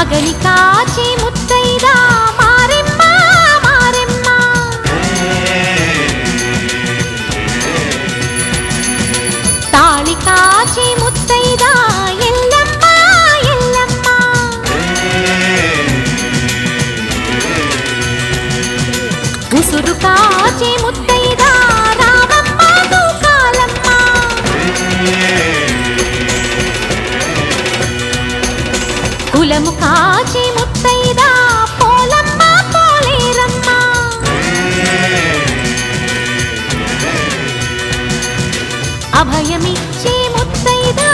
మగని కాచి ముత్తైదా మారెమ్మ మారెమ్మ తాళి కాచి ముత్తైదా ఎల్లమ్మ ఎల్లమ్మ ఉసురు కాచి ముత్తైదా రామమ్మ దూకాలమ్మ కులము కాచి ముత్తైదా పోలమ్మ పోలేరమ్మ అభయమిచ్చే ముత్తైదా